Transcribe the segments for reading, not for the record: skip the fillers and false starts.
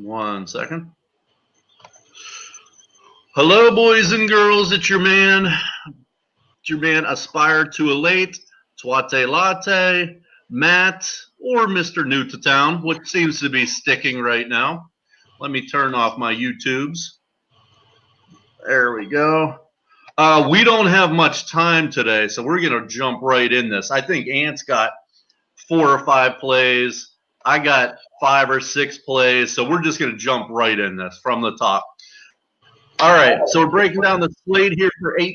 1 second. Hello, boys and girls. It's your man. Aspire to Elate, Twate Latte, Matt, or Mr. New to Town, which seems to be sticking right now. Let me turn off my YouTubes. There we go. We don't have much time today, so we're going to jump right in this. I think Ant's got 4 or 5 plays. I got 5 or 6 plays, so we're just going to jump right in this from the top. All right, so we're breaking down the slate here for 8-16.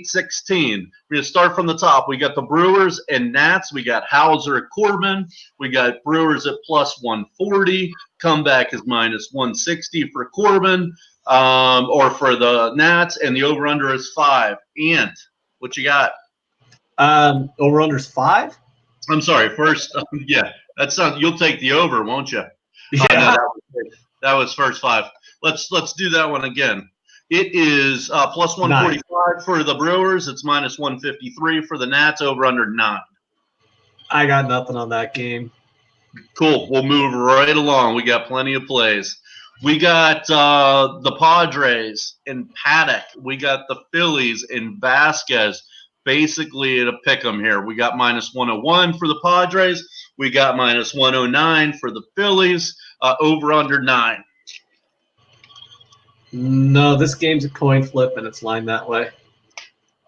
We're going to start from the top. We got the Brewers and Nats. We got Hauser at Corbin. We got Brewers at plus 140. Comeback is minus 160 for Corbin, or for the Nats, and the over-under is 5. Ant, what you got? Over-under is 5? I'm sorry, first, yeah, that sounds. You'll take the over, won't you? Yeah. No, that was first 5. Let's do that one again. It is plus 145 for the Brewers. It's minus 153 for the Nats. Over under 9. I got nothing on that game. Cool. We'll move right along. We got plenty of plays. We got the Padres in Paddock. We got the Phillies in Vasquez. Basically, to pick them here. We got minus 101 for the Padres. We got minus 109 for the Phillies. Over under 9. No, this game's a coin flip, and it's lined that way.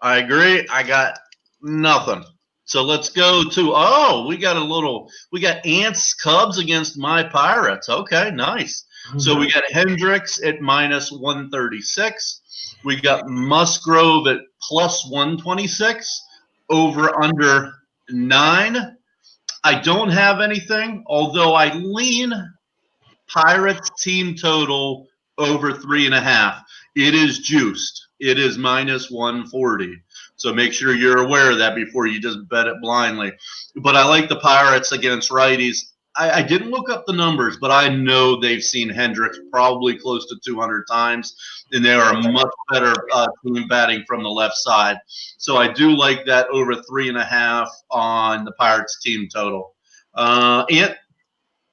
I agree. I got nothing. So let's go to, we got Ants Cubs against my Pirates. Okay, nice. Mm-hmm. So we got Hendricks at minus 136. We got Musgrove at plus 126. Over under 9. I don't have anything, although I lean Pirates team total over 3.5. It is juiced. It is minus 140. So make sure you're aware of that before you just bet it blindly. But I like the Pirates against righties. I didn't look up the numbers, but I know they've seen Hendricks probably close to 200 times, and they are a much better team batting from the left side. So I do like that over 3.5 on the Pirates team total. Ant?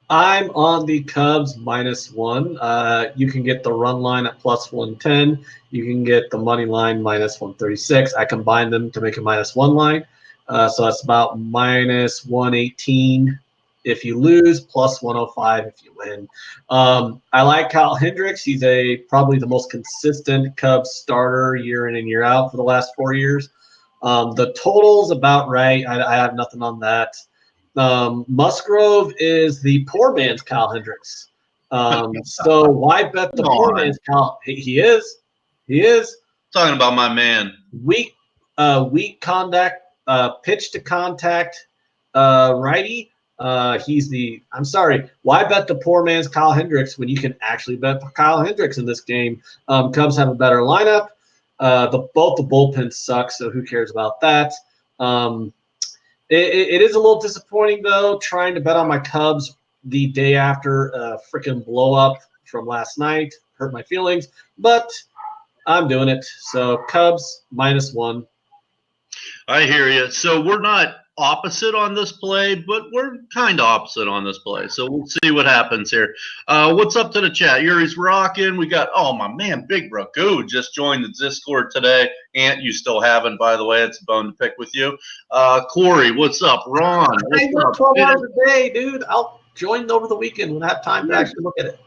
I'm on the Cubs minus 1. You can get the run line at plus 110. You can get the money line minus 136. I combine them to make a minus 1 line. So that's about minus 118 if you lose, plus 105 if you win. I like Kyle Hendricks. He's probably the most consistent Cubs starter year in and year out for the last 4 years. The total's about right. I have nothing on that. Musgrove is the poor man's Kyle Hendricks. So why bet the poor man's Kyle? He is. Talking about my man. Weak contact, pitch to contact, righty. I'm sorry. Why bet the poor man's Kyle Hendricks when you can actually bet Kyle Hendricks in this game? Cubs have a better lineup. Both the bullpens suck, so who cares about that? It is a little disappointing, though, trying to bet on my Cubs the day after a freaking blow-up from last night. Hurt my feelings, but I'm doing it. So Cubs minus 1. I hear you. So we're not opposite on this play, but we're kind of opposite on this play. So we'll see what happens here. What's up to the chat? Yuri's rocking. We got, my man, Big Bro Goo just joined the Discord today. Ant, you still haven't, by the way. It's a bone to pick with you. Corey, what's up? Ron, I work 12 hours a day, dude. I'll join over the weekend when I have time to actually look at it.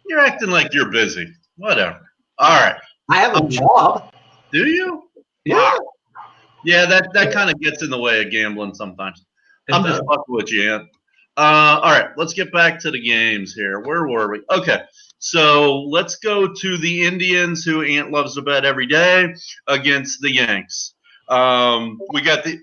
You're acting like you're busy. Whatever. All right. I have a job. Do you? Yeah. Wow. Yeah, that kind of gets in the way of gambling sometimes. I'm just fucking with you, Ant. All right, let's get back to the games here. Where were we? Okay, so let's go to the Indians, who Ant loves to bet every day, against the Yanks. We got the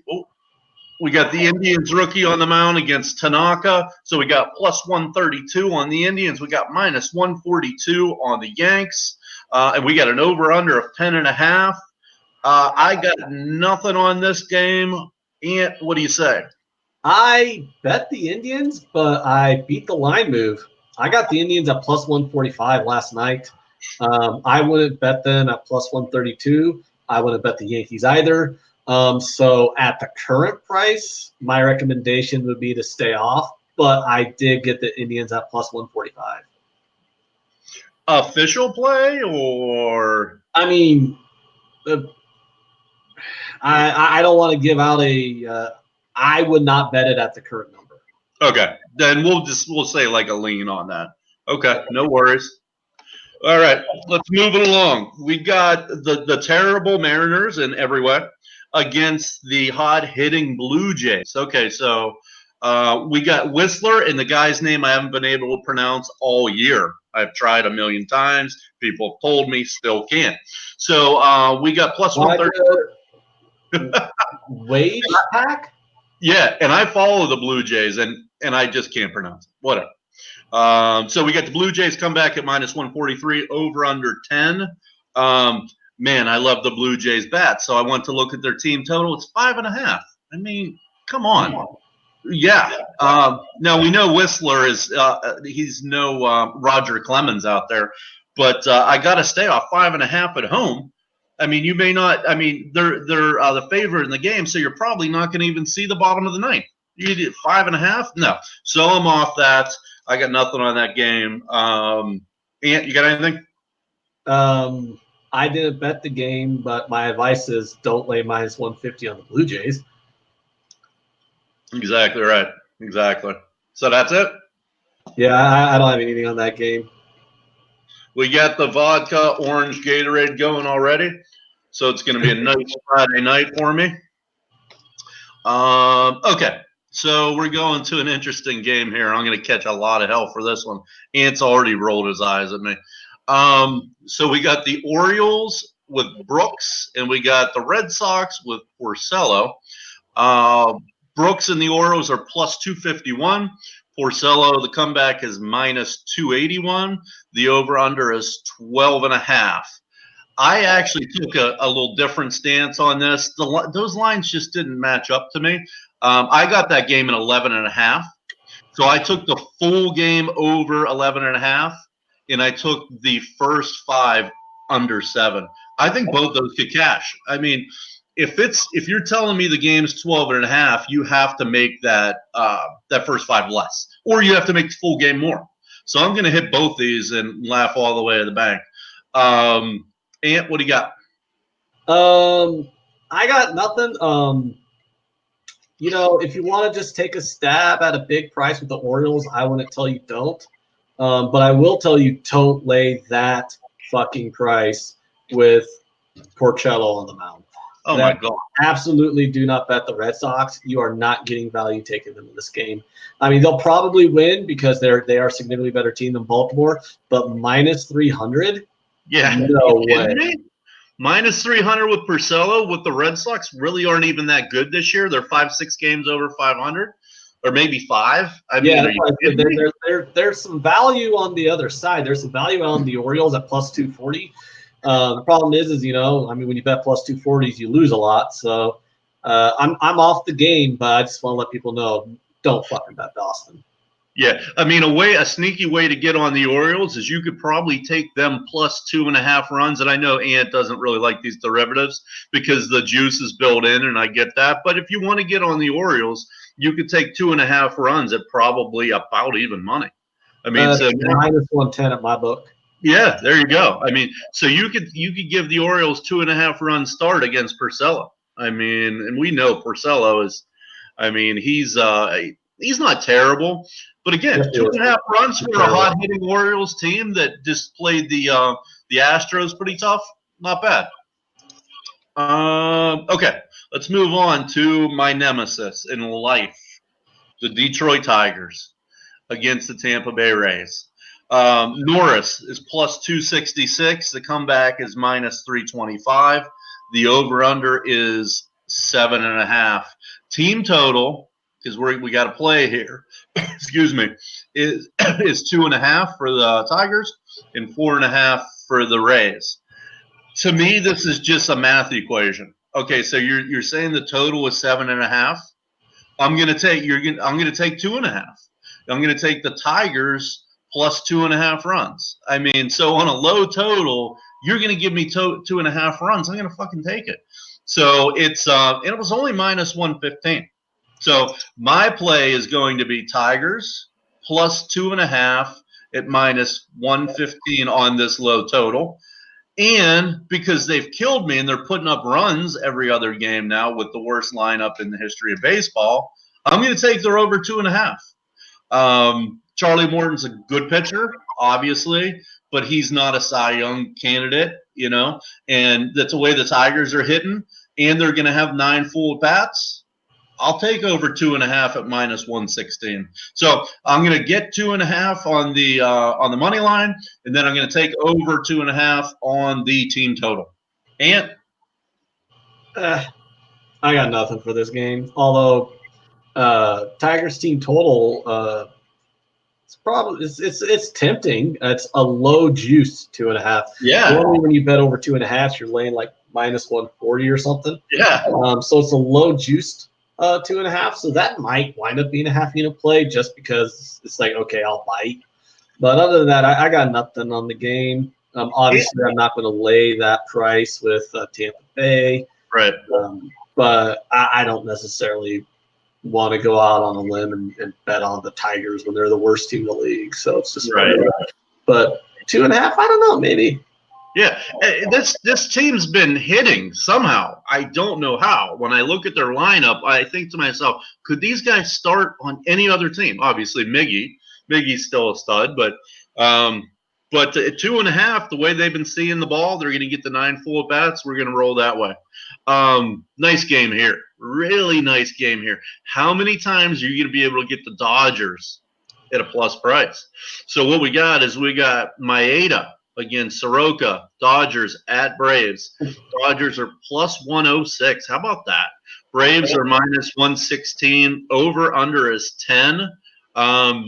Indians rookie on the mound against Tanaka, so we got plus 132 on the Indians. We got minus 142 on the Yanks, and we got an over/under of 10.5. I got nothing on this game. Ant, what do you say? I bet the Indians, but I beat the line move. I got the Indians at plus 145 last night. I wouldn't bet them at plus 132. I wouldn't bet the Yankees either. So at the current price, my recommendation would be to stay off. But I did get the Indians at plus 145. Official play or? I mean, I don't want to give out I would not bet it at the current number. Okay, then we'll say like a lean on that. Okay, no worries. All right, let's move it along. We got the terrible Mariners in every way against the hot-hitting Blue Jays. Okay, so we got Whistler, and the guy's name I haven't been able to pronounce all year. I've tried a million times. People have told me, still can't. So we got plus 130. Wade Pack? Yeah, and I follow the Blue Jays, and I just can't pronounce it. Whatever. So we got the Blue Jays come back at minus 143, over under 10. Man, I love the Blue Jays bat, so I want to look at their team total. It's 5.5. I mean, come on. Yeah. Now we know Whistler is he's no Roger Clemens out there, but I got to stay off 5.5 at home. I mean, you may not. I mean, they're the favorite in the game, so you're probably not going to even see the bottom of the ninth. You did 5.5? No. So I'm off that. I got nothing on that game. Ant, you got anything? I didn't bet the game, but my advice is don't lay minus 150 on the Blue Jays. Exactly right. Exactly. So that's it? Yeah, I don't have anything on that game. We got the vodka orange Gatorade going already. So it's going to be a nice Friday night for me. Okay. So we're going to an interesting game here. I'm going to catch a lot of hell for this one. Ant's already rolled his eyes at me. So we got the Orioles with Brooks, and we got the Red Sox with Porcello. Brooks and the Orioles are plus 251. Porcello, the comeback is minus 281. The over-under is 12.5. I actually took a little different stance on this. Those lines just didn't match up to me. I got that game at 11.5. So I took the full game over 11.5, and I took the first 5 under 7. I think both those could cash. I mean, if you're telling me the game's 12.5, you have to make that first 5 less, or you have to make the full game more. So I'm going to hit both these and laugh all the way to the bank. Ant, what do you got? I got nothing. If you want to just take a stab at a big price with the Orioles, I wouldn't tell you don't. But I will tell you don't lay that fucking price with Porcello on the mound. Oh, my God. Absolutely do not bet the Red Sox. You are not getting value taking them in this game. I mean, they'll probably win because they are a significantly better team than Baltimore, but minus 300? Yeah. No way. Minus 300 with Porcello, with the Red Sox really aren't even that good this year. They're 5-6 games over 500, or maybe 5. I mean, there's some value on the other side. There's some value on the Orioles at plus 240. The problem is when you bet plus 240s, you lose a lot. So I'm off the game, but I just want to let people know, don't fucking bet Boston. Yeah, I mean, a sneaky way to get on the Orioles is you could probably take them plus 2.5 runs. And I know Ant doesn't really like these derivatives because the juice is built in, and I get that. But if you want to get on the Orioles, you could take 2.5 runs at probably about even money. I mean, so minus 110 at my book. Yeah, there you go. I mean, so you could give the Orioles 2.5 run start against Porcello. I mean, and we know Porcello is. I mean, he's not terrible. But again, 2.5 runs for a hot-hitting Orioles team that just played the Astros pretty tough. Not bad. Okay, let's move on to my nemesis in life, the Detroit Tigers against the Tampa Bay Rays. Norris is plus 266. The comeback is minus 325. The over-under is 7.5. Team total, because we got to play here, excuse me, is 2.5 for the Tigers and 4.5 for the Rays. To me, this is just a math equation. Okay, so you're saying the total is 7.5. I'm gonna take 2.5. I'm gonna take the Tigers plus 2.5 runs. I mean, so on a low total, you're gonna give me 2.5 runs. I'm gonna fucking take it. So it was only minus 115. So my play is going to be Tigers plus 2.5 at minus 115 on this low total. And because they've killed me and they're putting up runs every other game now with the worst lineup in the history of baseball, I'm going to take their over 2.5. Charlie Morton's a good pitcher, obviously, but he's not a Cy Young candidate, and that's the way the Tigers are hitting, and they're going to have 9 full at bats. I'll take over 2.5 at minus 116. So I'm going to get 2.5 on the money line, and then I'm going to take over 2.5 on the team total. And I got nothing for this game. Although Tigers team total, it's tempting. It's a low juice 2.5. Yeah. Normally when you bet over 2.5, you're laying like minus 140 or something. Yeah. So it's a low juiced 2.5. So that might wind up being a half unit play just because it's like, okay, I'll bite. But other than that, I got nothing on the game. Obviously, I'm not going to lay that price with Tampa Bay. Right. But I don't necessarily want to go out on a limb and bet on the Tigers when they're the worst team in the league. So it's just right. But 2.5, I don't know, maybe. Yeah, this team's been hitting somehow. I don't know how. When I look at their lineup, I think to myself, could these guys start on any other team? Obviously, Miggy's still a stud, but at 2.5, the way they've been seeing the ball, they're going to get the 9 full at bats. We're going to roll that way. Nice game here, really nice game here. How many times are you going to be able to get the Dodgers at a plus price? So what we got is Maeda against Soroka, Dodgers at Braves. Dodgers are plus 106. How about that? Braves are minus 116. Over under is 10. I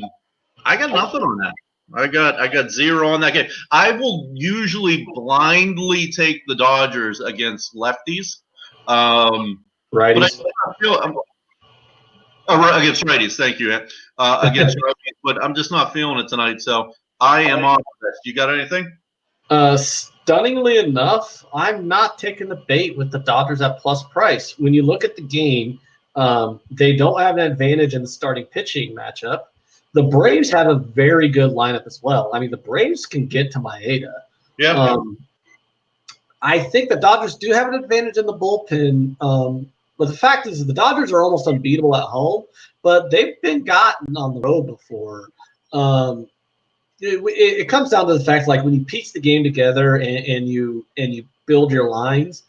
got nothing on that. I got 0 on that game. I will usually blindly take the Dodgers against lefties. Righties. Against righties. Thank you. Against righties, but I'm just not feeling it tonight. So I am off this. You got anything? Stunningly enough, I'm not taking the bait with the Dodgers at plus price. When you look at the game, they don't have an advantage in the starting pitching matchup. The Braves have a very good lineup as well. I mean, the Braves can get to Maeda. Yeah. I think the Dodgers do have an advantage in the bullpen. But the fact is, the Dodgers are almost unbeatable at home, but they've been gotten on the road before. It comes down to the fact, like when you piece the game together and you build your lines,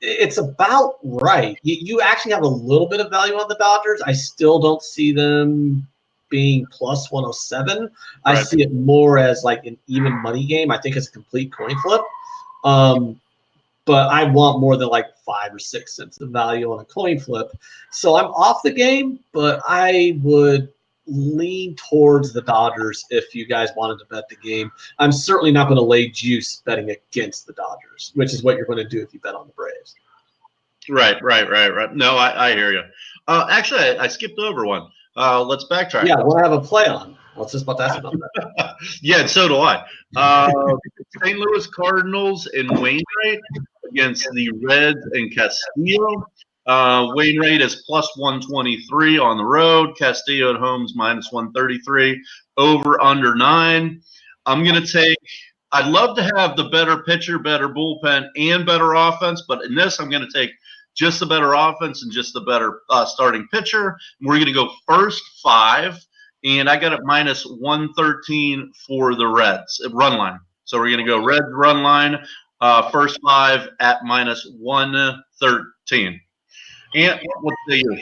it's about right. You actually have a little bit of value on the Dodgers. I still don't see them being plus 107. Right. I see it more as like an even money game. I think it's a complete coin flip. But I want more than like 5 or 6 cents of value on a coin flip. So I'm off the game, but I would lean towards the Dodgers if you guys wanted to bet the game. I'm certainly not going to lay juice betting against the Dodgers, which is what you're going to do if you bet on the Braves. Right. No, I hear you. Actually, I skipped over one. Let's backtrack. Yeah, we'll have a play on. I was just about to ask about that. Yeah, and so do I. St. Louis Cardinals and Wainwright against the Reds and Castillo. Wainwright is plus 123 on the road. Castillo at home is minus 133. Over under 9. I'm going to take – I'd love to have the better pitcher, better bullpen, and better offense, but in this I'm going to take just the better offense and just the better starting pitcher. We're going to go first 5. And I got it minus 113 for the Reds run line. So we're going to go Reds run line, first 5 at minus 113. And what say you?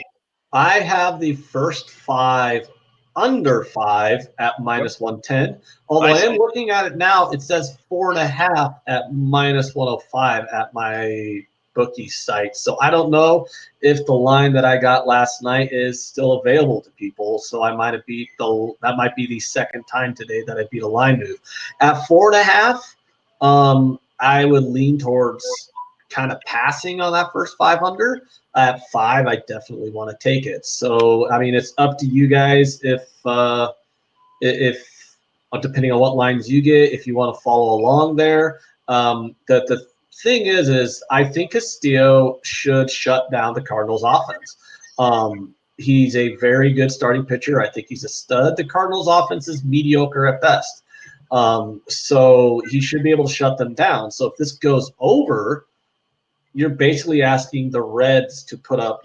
I have the first 5 under 5 at minus 110. Although I am looking at it now, it says 4.5 at minus 105 at my bookie site. So I don't know if the line that I got last night is still available to people. So I might have that might be the second time today that I beat a line move. At 4.5, I would lean towards kind of passing on that first 5 under. At 5, I definitely want to take it. So I mean, it's up to you guys if depending on what lines you get, if you want to follow along there. The thing is I think Castillo should shut down the Cardinals offense. He's a very good starting pitcher. I think he's a stud. The Cardinals' offense is mediocre at best. So he should be able to shut them down. So if this goes over, you're basically asking the Reds to put up,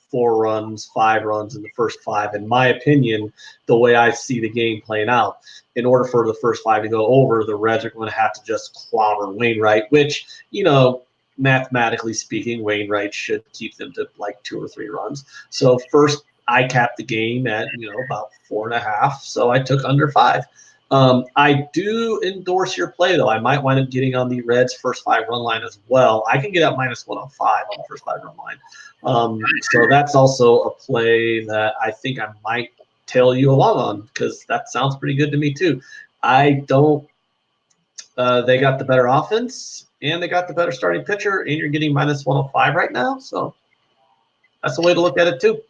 4 runs, 5 runs in the first 5. In my opinion, the way I see the game playing out, in order for the first 5 to go over, the Reds are going to have to just clobber Wainwright, which, mathematically speaking, Wainwright should keep them to like 2 or 3 runs. So first, I capped the game at, about 4.5. So I took under 5. I do endorse your play, though. I might wind up getting on the Reds' first 5 run line as well. I can get up -105 on the first 5 run line. So that's also a play that I think I might tail you along on, because that sounds pretty good to me too. I don't. They got the better offense and they got the better starting pitcher, and you're getting -105 right now. So that's the way to look at it too.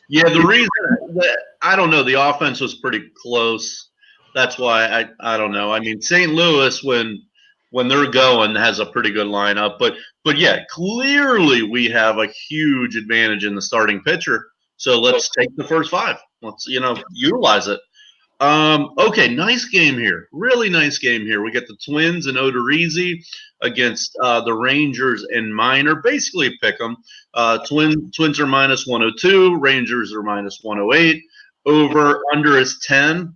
Yeah, the reason that I don't know, the offense was pretty close. That's why I don't know. I mean, St. Louis when they're going has a pretty good lineup, but yeah, clearly we have a huge advantage in the starting pitcher. So let's take the first 5. Let's utilize it. Okay, nice game here. Really nice game here. We get the Twins and Odorizzi against the Rangers and Minor. Basically, pick them. Twins are -102. Rangers are -108. Over under is 10.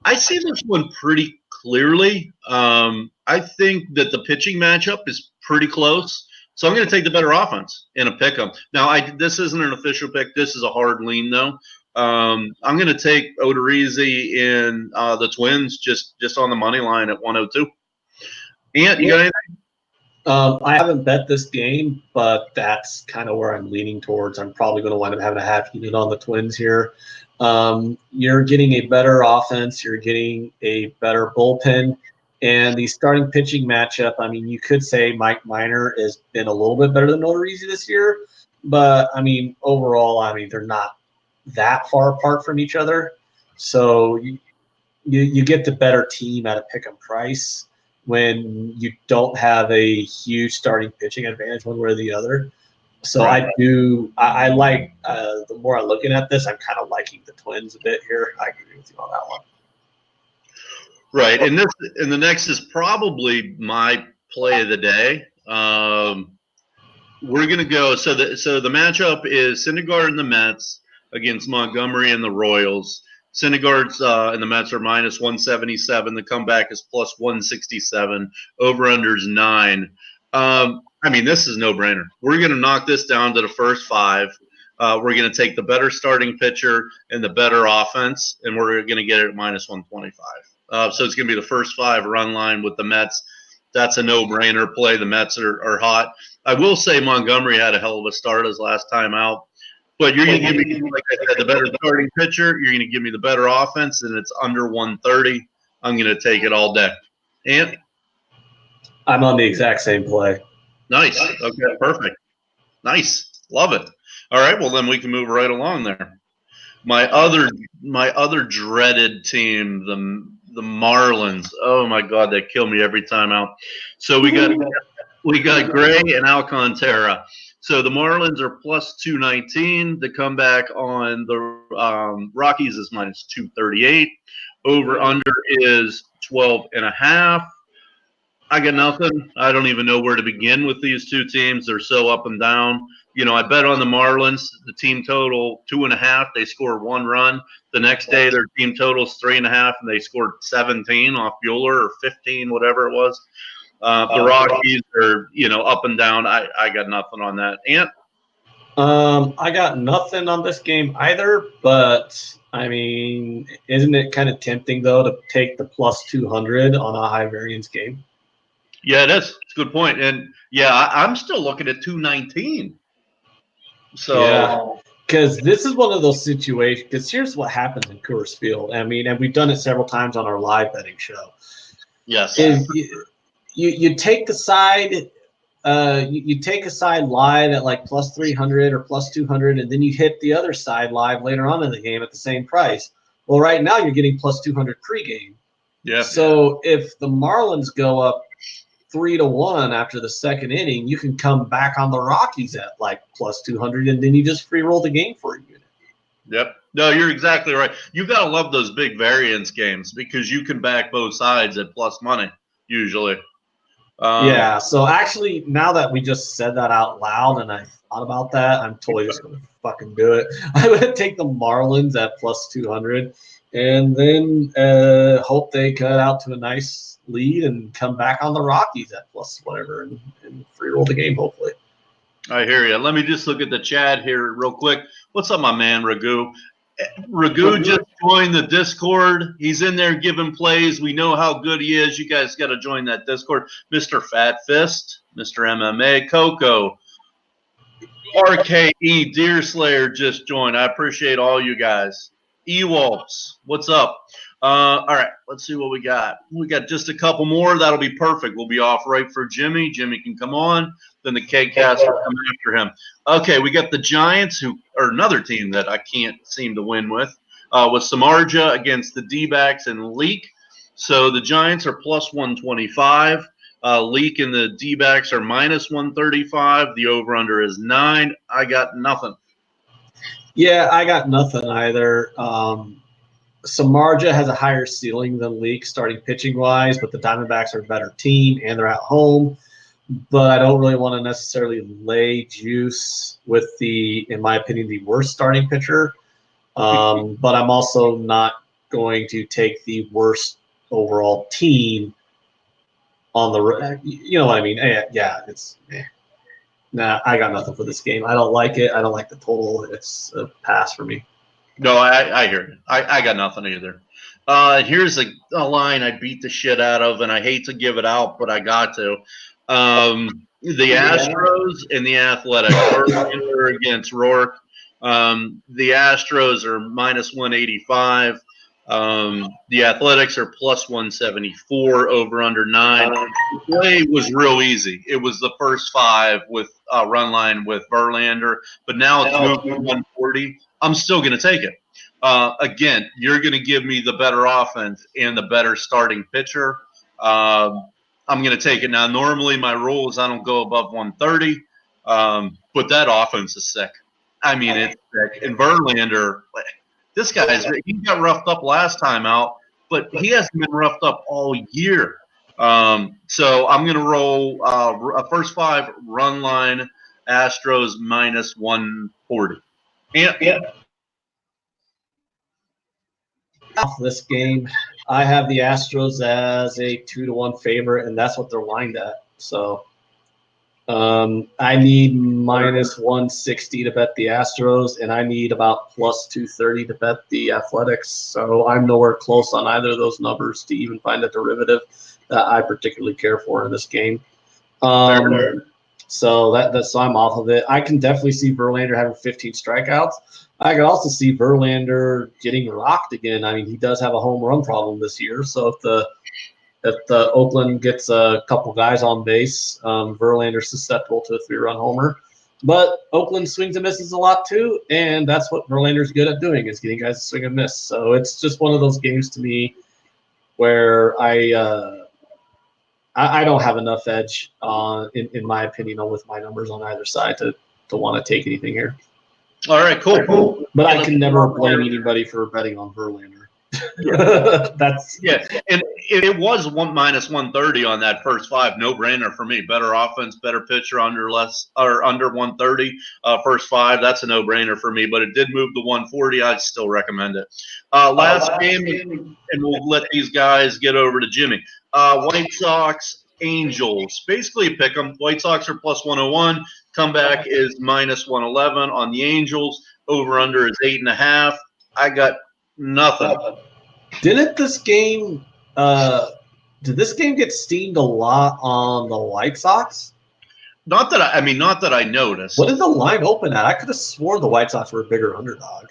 I see this one pretty clearly. I think that the pitching matchup is pretty close. So I'm going to take the better offense in a pick 'em. Now, this isn't an official pick. This is a hard lean, though. I'm going to take Odorizzi in the Twins just on the money line at 102. Ant, you got anything? I haven't bet this game, but that's kind of where I'm leaning towards. I'm probably going to wind up having a half unit on the Twins here. You're getting a better offense. You're getting a better bullpen. And the starting pitching matchup, I mean, you could say Mike Minor has been a little bit better than Odorizzi this year. But, I mean, overall, they're not that far apart from each other. So you get the better team at a pick 'em price when you don't have a huge starting pitching advantage one way or the other. So right. I like the more I'm looking at this, I'm kind of liking the Twins a bit here. I agree with you on that one. Right, and the next is probably my play of the day. We're gonna go. So the matchup is Syndergaard and the Mets against Montgomery and the Royals. Syndergaard's and the Mets are -177. The comeback is +167. Over/unders 9. I mean, this is no brainer. We're going to knock this down to the first 5. We're going to take the better starting pitcher and the better offense, and we're going to get it at -125. So it's going to be the first 5 run line with the Mets. That's a no-brainer play. The Mets are hot. I will say Montgomery had a hell of a start his last time out. But you're going to give me, like I said, the better starting pitcher. You're going to give me the better offense, and it's under 130. I'm going to take it all day. Ant? I'm on the exact same play. Nice. Okay, perfect. Nice. Love it. All right, well, then we can move right along there. My other dreaded team, the Marlins. Oh, my God, they kill me every time out. So we got Gray and Alcantara. So the Marlins are +219. The comeback on the Rockies is -238. Over/under is 12.5. I got nothing. I don't even know where to begin with these two teams. They're so up and down. I bet on the Marlins. The team total 2.5. They score 1 run. The next day, their team total is 3.5, and they scored 17 off Bueller or 15, whatever it was. The Rockies are, up and down. I got nothing on that. Ant? I got nothing on this game either, but I mean, isn't it kind of tempting though to take the +200 on a high variance game? Yeah, it is. It's a good point. And yeah, I'm still looking at 219. So yeah. Because this is one of those situations. Because here's what happens in Coors Field. I mean, and we've done it several times on our live betting show. Yes. You take the side, you take a side live at like +300 or +200, and then you hit the other side live later on in the game at the same price. Well, right now you're getting +200 pregame. Yeah. So if the Marlins go up 3-1 after the second inning, you can come back on the Rockies at like +200, and then you just free roll the game for a unit. Yep. No, you're exactly right. You got to love those big variance games because you can back both sides at plus money usually. Yeah. So actually, now that we just said that out loud and I thought about that, I'm totally just going to fucking do it. I would take the Marlins at plus 200 and then hope they cut out to a nice lead and come back on the Rockies at plus whatever and free roll the game, hopefully. I hear you. Let me just look at the chat here real quick. What's up, my man, Ragu? Ragu just joined the Discord. He's in there giving plays. We know how good he is. You guys got to join that Discord. Mr. Fat Fist, Mr. MMA, Coco, RKE, Deerslayer just joined. I appreciate all you guys. Ewaltz, what's up? All right, let's see what we got. We got just a couple more. That'll be perfect. We'll be off right for Jimmy. Jimmy can come on. Then the K-Cast will come after him. Okay, we got the Giants, who are another team that I can't seem to win with Samardzija against the D-backs and Leak. So the Giants are plus 125. Leak and the D-backs are minus 135. The over-under is 9. I got nothing. Yeah, I got nothing either. Samardzija has a higher ceiling than Leak starting pitching wise, but the Diamondbacks are a better team and they're at home. But I don't really want to necessarily lay juice with in my opinion, the worst starting pitcher. But I'm also not going to take the worst overall team on the, you know what I mean? Yeah, it's, nah, I got nothing for this game. I don't like it. I don't like the total. It's a pass for me. No, I hear you. I got nothing either. Here's a line I beat the shit out of, and I hate to give it out, but I got to. The Astros and the Athletics are against Rourke. The Astros are minus 185. The Athletics are plus 174, over under 9. The play was real easy. It was the first 5 with run line with Verlander, but now it's moved to 140. I'm still going to take it. Again, you're going to give me the better offense and the better starting pitcher. I'm going to take it. Now, normally my rule is I don't go above 130, but that offense is sick. I mean, it's sick. And Verlander, this guy, he got roughed up last time out, but he hasn't been roughed up all year. So I'm going to roll a first 5 run line, Astros minus 140. Yeah. This game, I have the Astros as a 2-1 favorite, and that's what they're lined at. So I need minus 160 to bet the Astros, and I need about plus 230 to bet the Athletics. So I'm nowhere close on either of those numbers to even find a derivative that I particularly care for in this game. So so I'm off of it. I can definitely see Verlander having 15 strikeouts. I could also see Verlander getting rocked again. I mean, he does have a home run problem this year. So if the Oakland gets a couple guys on base, Verlander's susceptible to a 3-run homer. But Oakland swings and misses a lot too, and that's what Verlander's good at doing, is getting guys to swing and miss. So it's just one of those games to me where I don't have enough edge in my opinion with my numbers on either side to want to take anything here. All right, cool. But I can never blame anybody for betting on Verlander. That's and it was minus 130 on that first 5. No brainer for me. Better offense, better pitcher, under 130. First 5, that's a no brainer for me. But it did move to 140. I'd still recommend it. Last game, and we'll let these guys get over to Jimmy. White Sox, Angels. Basically, pick them. White Sox are plus 101. Comeback is minus 111 on the Angels. Over under is 8.5. I got nothing. Did this game get steamed a lot on the White Sox? Not that I noticed. What did the line open at? I could have sworn the White Sox were a bigger underdog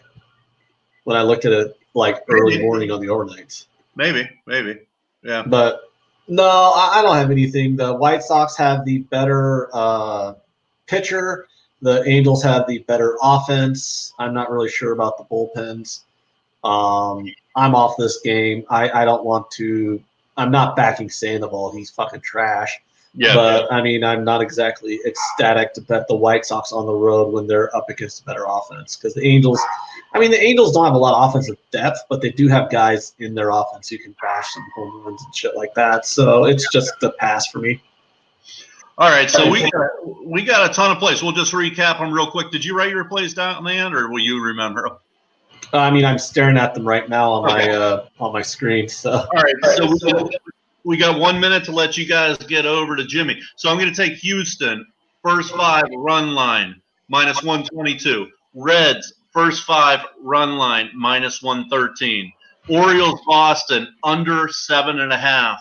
when I looked at it like early morning on the overnights. Maybe. Yeah. But no, I don't have anything. The White Sox have the better pitcher. The Angels have the better offense. I'm not really sure about the bullpens. I'm off this game. I don't want to. I'm not backing Sandoval. He's fucking trash. Yeah. But I mean, I'm not exactly ecstatic to bet the White Sox on the road when they're up against a better offense, because the Angels I mean, the Angels don't have a lot of offensive depth, but they do have guys in their offense who can bash some home runs and shit like that. So it's just the pass for me. All right, so we got a ton of plays. We'll just recap them real quick. Did you write your plays down, man, or will you remember them? I mean, I'm staring at them right now on my screen. So all right, so we got 1 minute to let you guys get over to Jimmy. So I'm going to take Houston first 5 run line minus 122. Reds first 5 run line minus 113. Orioles Boston under 7.5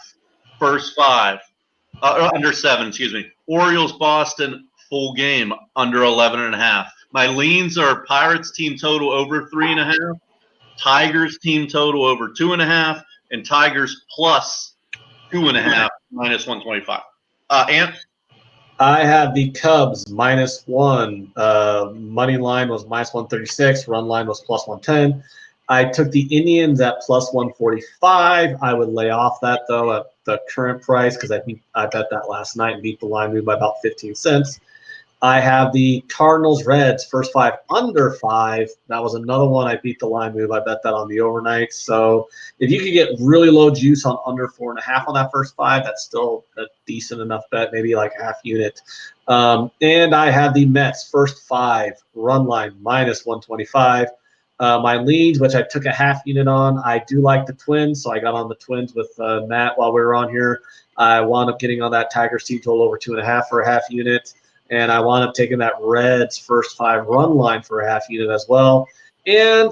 first 5. Under 7, excuse me. Orioles Boston full game under 11.5. My leans are Pirates team total over 3.5, Tigers team total over 2.5, and Tigers plus 2.5 minus 125. Ant? I had the Cubs -1. Money line was -136. Run line was +110. I took the Indians at +145. I would lay off that though at the current price because I bet that last night and beat the line move by about 15 cents. I have the Cardinals Reds first 5 under 5. That was another one I beat the line move. I bet that on the overnight. So if you could get really low juice on under 4.5 on that first 5, that's still a decent enough bet, maybe like a half unit. And I have the Mets first 5 run line -125. My leads, which I took a half unit on, I do like the Twins, so I got on the Twins with Matt while we were on here. I wound up getting on that Tigers team total over 2.5 for a half unit, and I wound up taking that Reds first 5 run line for a half unit as well. And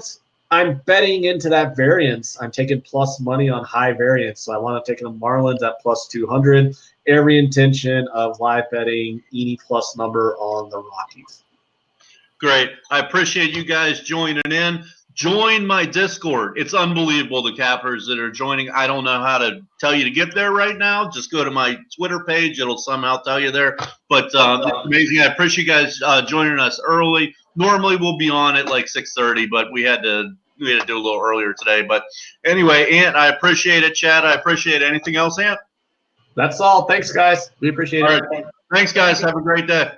I'm betting into that variance. I'm taking plus money on high variance, so I wound up taking the Marlins at +200. Every intention of live betting any plus number on the Rockies. Great. I appreciate you guys joining in. Join my Discord. It's unbelievable, the cappers that are joining. I don't know how to tell you to get there right now. Just go to my Twitter page. It'll somehow tell you there. But it's amazing. I appreciate you guys joining us early. Normally we'll be on at like 6:30, but we had to do a little earlier today. But anyway, Ant, I appreciate it. Chad, I appreciate it. Anything else, Ant? That's all. Thanks, guys. We appreciate it. All right. Thanks, guys. Have a great day.